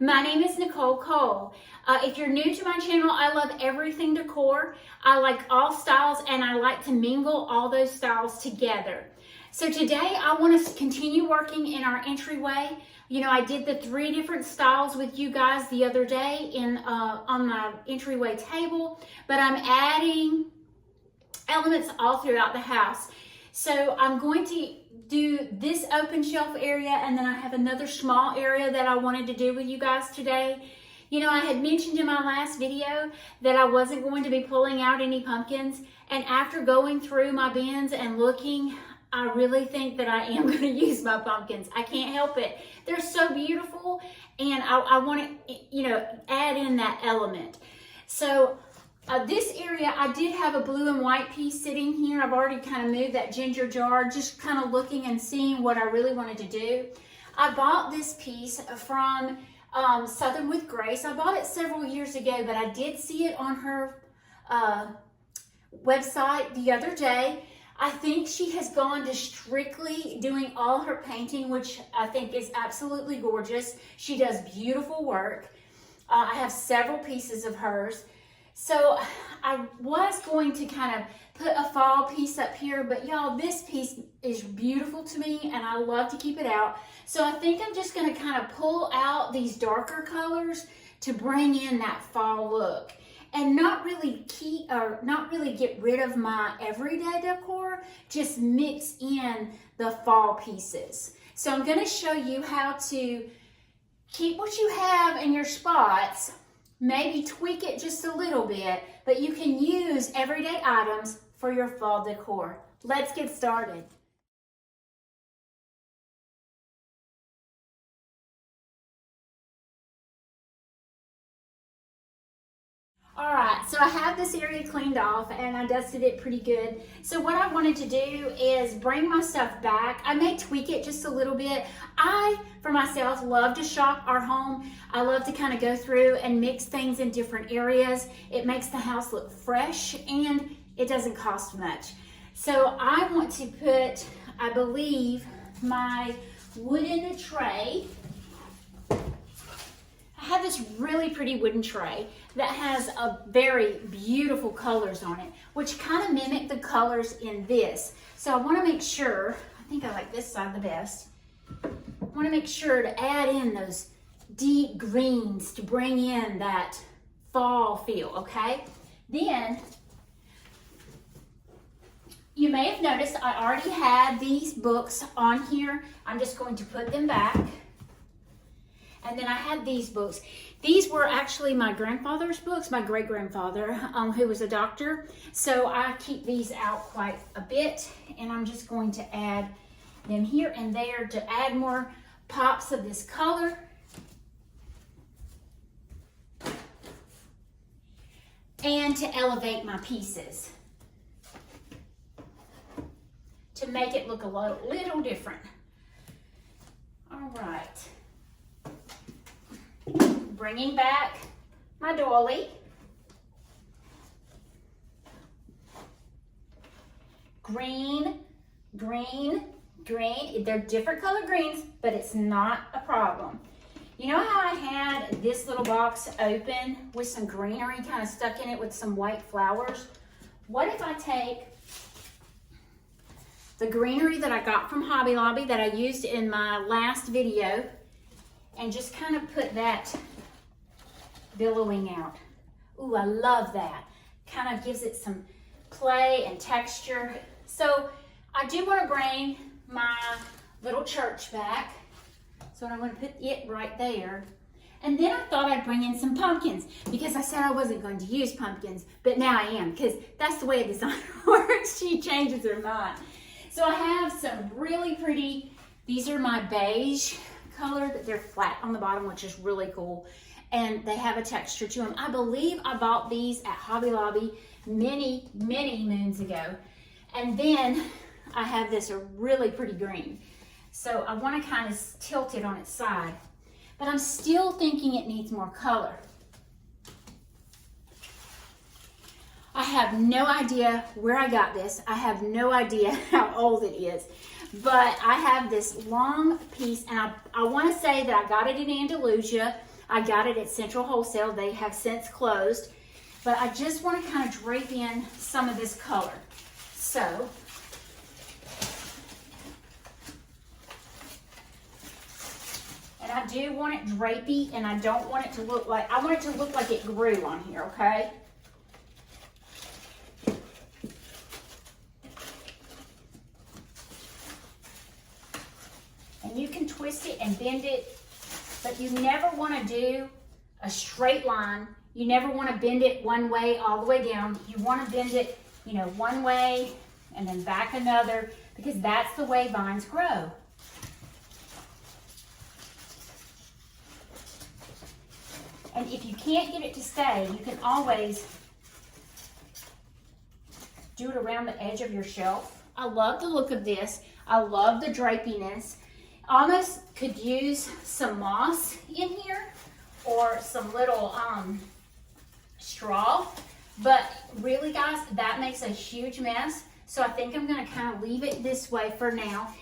My name is Nicole Cole. If you're new to my channel, I love everything decor. I like all styles and I like to mingle all those styles together. So today I want to continue working in our entryway. You know, I did the 3 different styles with you guys the other day on my entryway table, but I'm adding elements all throughout the house. So I'm going to do this open shelf area, and then I have another small area that I wanted to do with you guys today. You know, I had mentioned in my last video that I wasn't going to be pulling out any pumpkins, and after going through my bins and looking, I really think that I am going to use my pumpkins. I can't help it. They're so beautiful, and I want to, you know, add in that element. So this area, I did have a blue and white piece sitting here. I've already kind of moved that ginger jar, just kind of looking and seeing what I really wanted to do. I bought this piece from Southern with Grace. I bought it several years ago, but I did see it on her website the other day. I think she has gone to strictly doing all her painting, which I think is absolutely gorgeous. She does beautiful work. I have several pieces of hers. So I was going to kind of put a fall piece up here, but y'all, this piece is beautiful to me and I love to keep it out. So I think I'm just going to kind of pull out these darker colors to bring in that fall look and not really get rid of my everyday decor, just mix in the fall pieces. So I'm going to show you how to keep what you have in your spots, maybe tweak it just a little bit, but you can use everyday items for your fall decor. Let's get started. All right, so I have this area cleaned off and I dusted it pretty good. So what I wanted to do is bring my stuff back. I may tweak it just a little bit. I, for myself, love to shop our home. I love to kind of go through and mix things in different areas. It makes the house look fresh and it doesn't cost much. So I want to put, I believe, my wooden tray. I have this really pretty wooden tray that has a very beautiful colors on it, which kind of mimic the colors in this. So I want to make sure, I think I like this side the best. I want to make sure to add in those deep greens to bring in that fall feel, okay? Then, you may have noticed I already had these books on here. I'm just going to put them back. And then I had these books. These were actually my grandfather's books, my great-grandfather, who was a doctor. So I keep these out quite a bit, and I'm just going to add them here and there to add more pops of this color. And to elevate my pieces. To make it look a little different. All right. Bringing back my doily. Green, green, green. They're different color greens, but it's not a problem. You know how I had this little box open with some greenery kind of stuck in it with some white flowers? What if I take the greenery that I got from Hobby Lobby that I used in my last video and just kind of put that billowing out. Ooh, I love that. Kind of gives it some play and texture. So I do want to bring my little church back. So I'm going to put it right there. And then I thought I'd bring in some pumpkins because I said I wasn't going to use pumpkins, but now I am because that's the way a designer works. She changes her mind. So I have some really pretty, these are my beige color, that they're flat on the bottom, which is really cool, and they have a texture to them. I believe I bought these at Hobby Lobby many moons ago. And then I have this really pretty green, so I want to kind of tilt it on its side, but I'm still thinking it needs more color. I have no idea where I got this. I have no idea how old it is. But I have this long piece, and I want to say that I got it in Andalusia. I got it at Central Wholesale. They have since closed. But I just want to kind of drape in some of this color. So, and I do want it drapey, and I don't want it to look like, I want it to look like it grew on here, okay? And you can twist it and bend it, but you never want to do a straight line. You never want to bend it one way all the way down. You want to bend it, you know, one way and then back another, because that's the way vines grow. And if you can't get it to stay, you can always do it around the edge of your shelf. I love the look of this. I love the drapiness. Almost could use some moss in here or some little straw, but really guys, that makes a huge mess. So I think I'm gonna kind of leave it this way for now.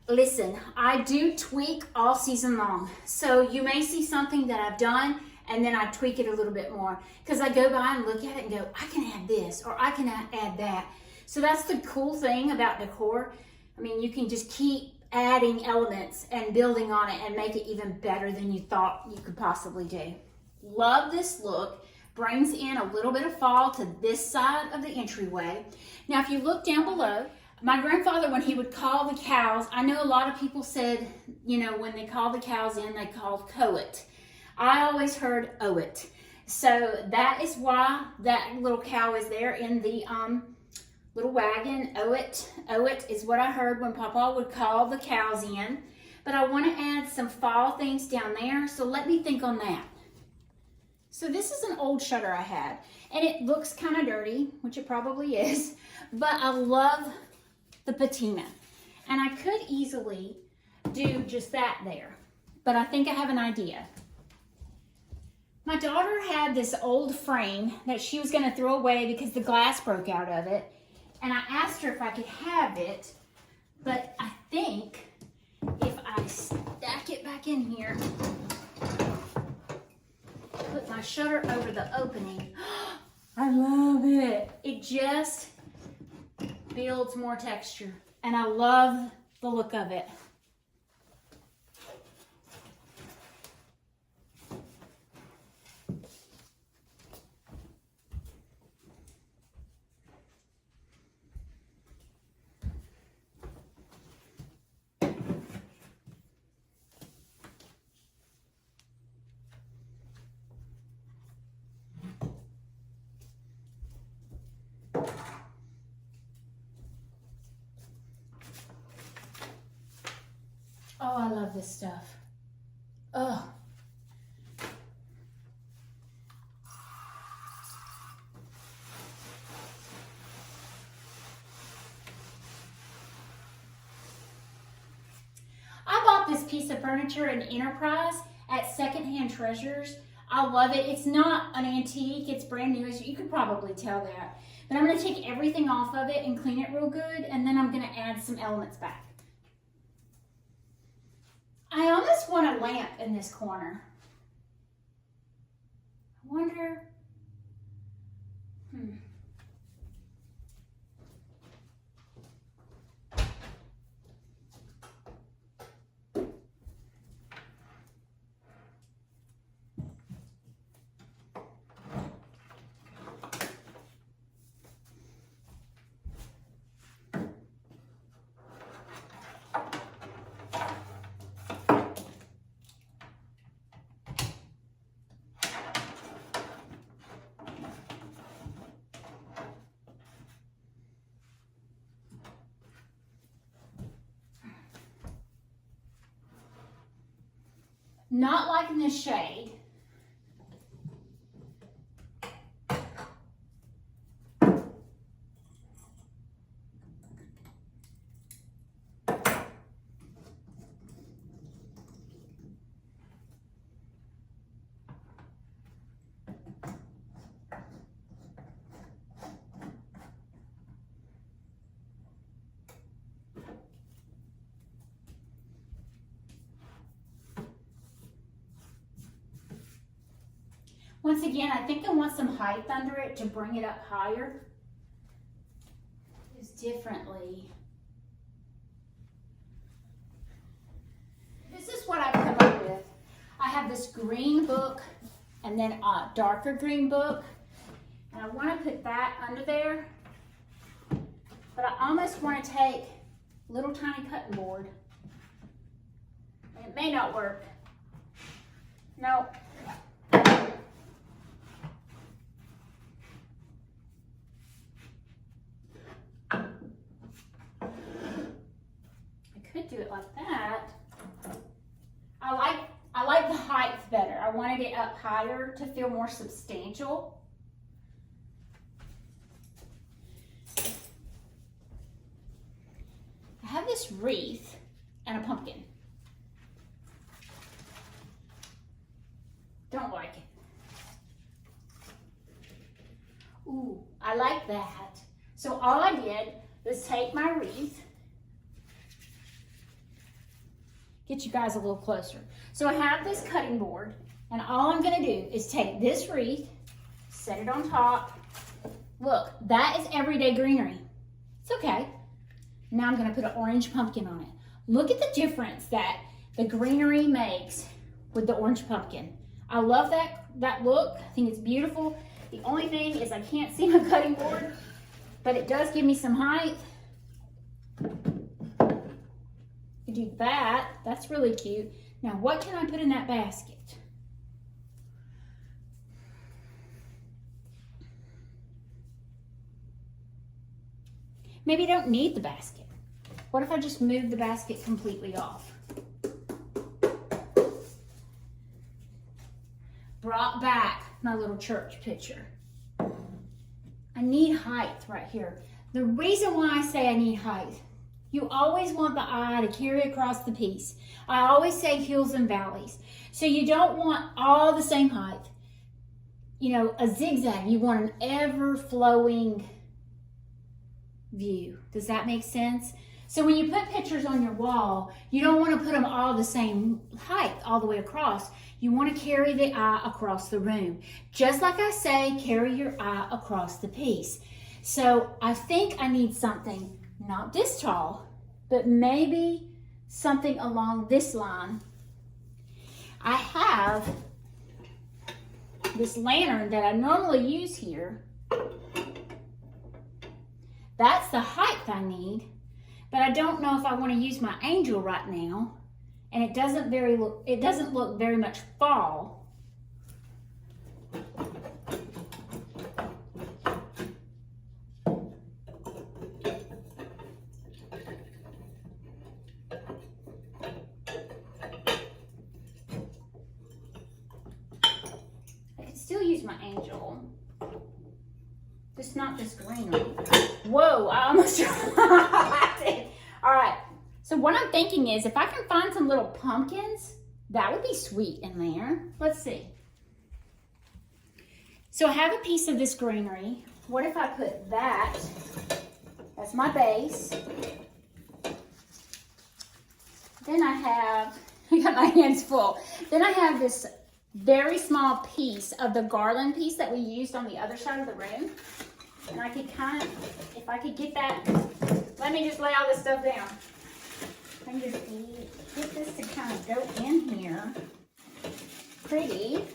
Listen, I do tweak all season long. So you may see something that I've done and then I tweak it a little bit more, because I go by and look at it and go, I can add this or I can add that. So that's the cool thing about decor. I mean, you can just keep adding elements and building on it and make it even better than you thought you could possibly do. Love this look. Brings in a little bit of fall to this side of the entryway. Now, if you look down below, my grandfather, when he would call the cows, I know a lot of people said, you know, when they called the cows in, they called coet. I always heard oet. So that is why that little cow is there in the little wagon. Oet. Oet is what I heard when Papa would call the cows in. But I want to add some fall things down there, so let me think on that. So this is an old shutter I had, and it looks kind of dirty, which it probably is, but I love the patina. And I could easily do just that there, but I think I have an idea. My daughter had this old frame that she was going to throw away because the glass broke out of it, and I asked her if I could have it, but I think if I stack it back in here, put my shutter over the opening, I love it. It just builds more texture, and I love the look of it. Oh, I love this stuff. Oh. I bought this piece of furniture in Enterprise at Secondhand Treasures. I love it. It's not an antique, it's brand new. You could probably tell that. But I'm gonna take everything off of it and clean it real good, and then I'm gonna add some elements back. I almost want a lamp in this corner. I wonder, not liking this shade. Once again, I think I want some height under it to bring it up higher. Use differently. This is what I've come up with. I have this green book and then a darker green book. And I want to put that under there. But I almost want to take a little tiny cutting board. And it may not work. No. Could do it like that. I like the height better. I wanted it up higher to feel more substantial. I have this wreath and a pumpkin. Don't like it. Ooh, I like that. So all I did was take my wreath. Get you guys a little closer. So I have this cutting board, and all I'm gonna do is take this wreath, set it on top. Look, that is everyday greenery. It's okay. Now I'm gonna put an orange pumpkin on it. Look at the difference that the greenery makes with the orange pumpkin. I love that look. I think it's beautiful. The only thing is I can't see my cutting board, but it does give me some height. Do that. That's really cute. Now, what can I put in that basket? Maybe I don't need the basket. What if I just move the basket completely off? Brought back my little church picture. I need height right here. The reason why I say I need height, you always want the eye to carry across the piece. I always say hills and valleys. So you don't want all the same height. You know, a zigzag, you want an ever-flowing view. Does that make sense? So when you put pictures on your wall, you don't want to put them all the same height all the way across. You want to carry the eye across the room. Just like I say, carry your eye across the piece. So I think I need something not this tall, but maybe something along this line. I have this lantern that I normally use here. That's the height I need, but I don't know if I want to use my angel right now, and it doesn't look very much fall. Still use my angel, just not this greenery. Whoa, I almost dropped it. All right, so what I'm thinking is if I can find some little pumpkins, that would be sweet in there. Let's see. So I have a piece of this greenery. What if I put that as my base? Then I got my hands full. Then I have this very small piece of the garland piece that we used on the other side of the room. And I could kind of, if I could get that, let me just lay all this stuff down. I can just get this to kind of go in here. Pretty.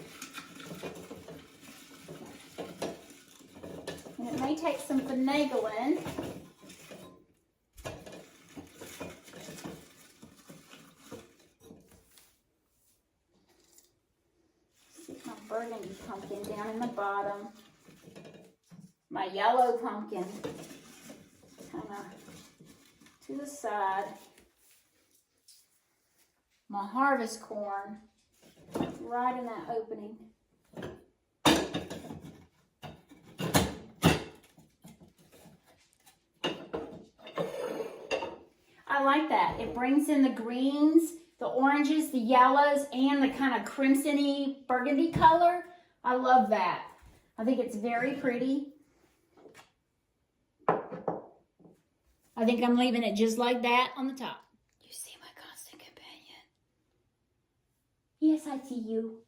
And it may take some finagling. Stick my burgundy pumpkin down in the bottom. My yellow pumpkin kind of to the side. My harvest corn right in that opening. I like that. It brings in the greens, the oranges, the yellows, and the kind of crimson-y burgundy color. I love that. I think it's very pretty. I think I'm leaving it just like that on the top. You see my constant companion? Yes, I see you.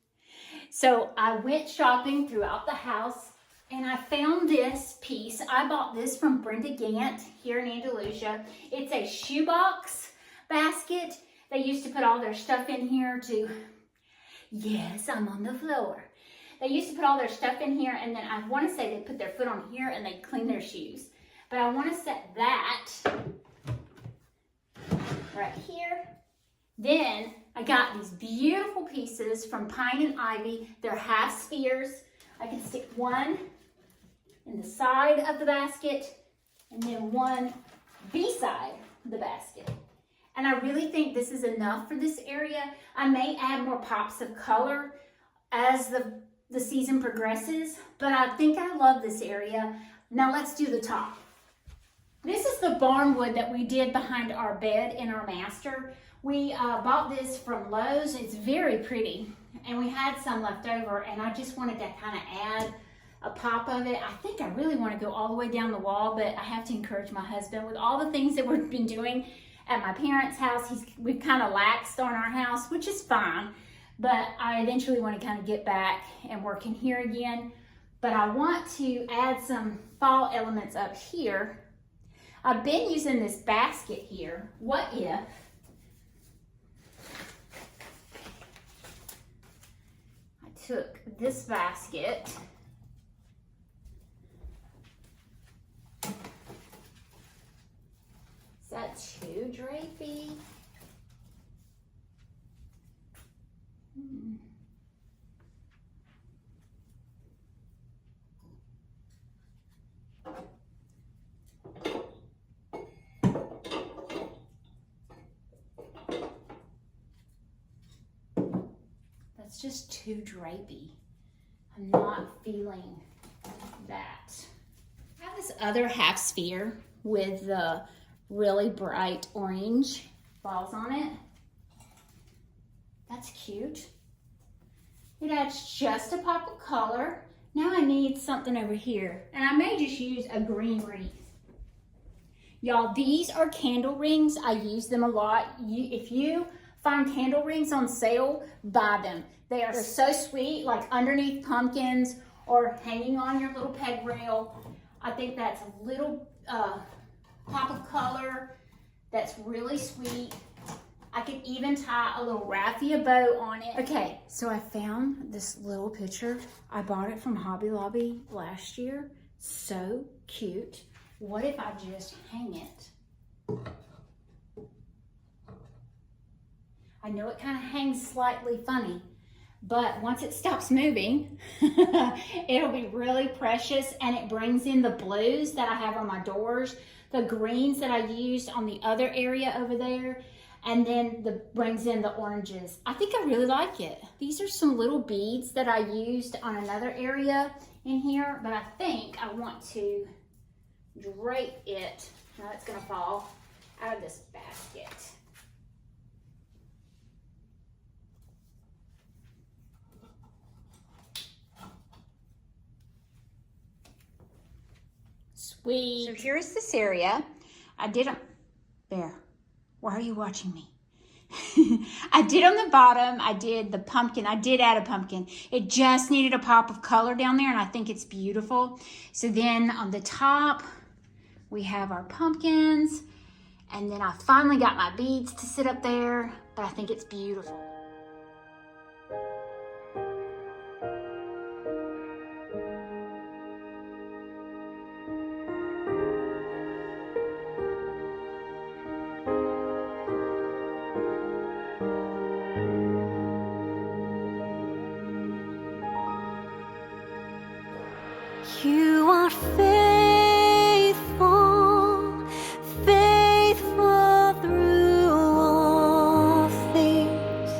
So I went shopping throughout the house and I found this piece. I bought this from Vignette here in Andalusia. It's a shoebox basket. They used to put all their stuff in here to, yes, I'm on the floor. They used to put all their stuff in here, and then I want to say they put their foot on here and they clean their shoes. But I want to set that right here. Then I got these beautiful pieces from Pine and Ivy. They're half spheres. I can stick one in the side of the basket and then one beside the basket. And I really think this is enough for this area. I may add more pops of color as the season progresses, but I think I love this area. Now let's do the top. This is the barnwood that we did behind our bed in our master. We bought this from Lowe's. It's very pretty, and we had some left over, and I just wanted to kind of add a pop of it. I think I really want to go all the way down the wall, but I have to encourage my husband with all the things that we've been doing at my parents' house. We've kind of laxed on our house, which is fine, but I eventually want to kind of get back and work in here again. But I want to add some fall elements up here. I've been using this basket here. What if I took this basket Is that too drapey? That's just too drapey. I'm not feeling that. I have this other half sphere with the really bright orange balls on it. That's cute. It adds just a pop of color. Now I need something over here, and I may just use a green wreath. Y'all, these are candle rings. I use them a lot. If you find candle rings on sale, buy them. They're so sweet, like underneath pumpkins or hanging on your little peg rail. I think that's a little pop of color that's really sweet. I could even tie a little raffia bow on it. Okay, so I found this little picture. I bought it from Hobby Lobby last year. So cute. What if I just hang it? I know it kind of hangs slightly funny, but once it stops moving, it'll be really precious, and it brings in the blues that I have on my doors, the greens that I used on the other area over there, and then brings in the oranges. I think I really like it. These are some little beads that I used on another area in here, but I think I want to drape it. Now it's gonna fall out of this basket. Sweet. So here's this area. I did a, there. Why are you watching me? I did on the bottom, I did the pumpkin. I did add a pumpkin. It just needed a pop of color down there, and I think it's beautiful. So then on the top, we have our pumpkins, and then I finally got my beads to sit up there, but I think it's beautiful. You are faithful, faithful through all things.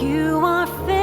You are faithful.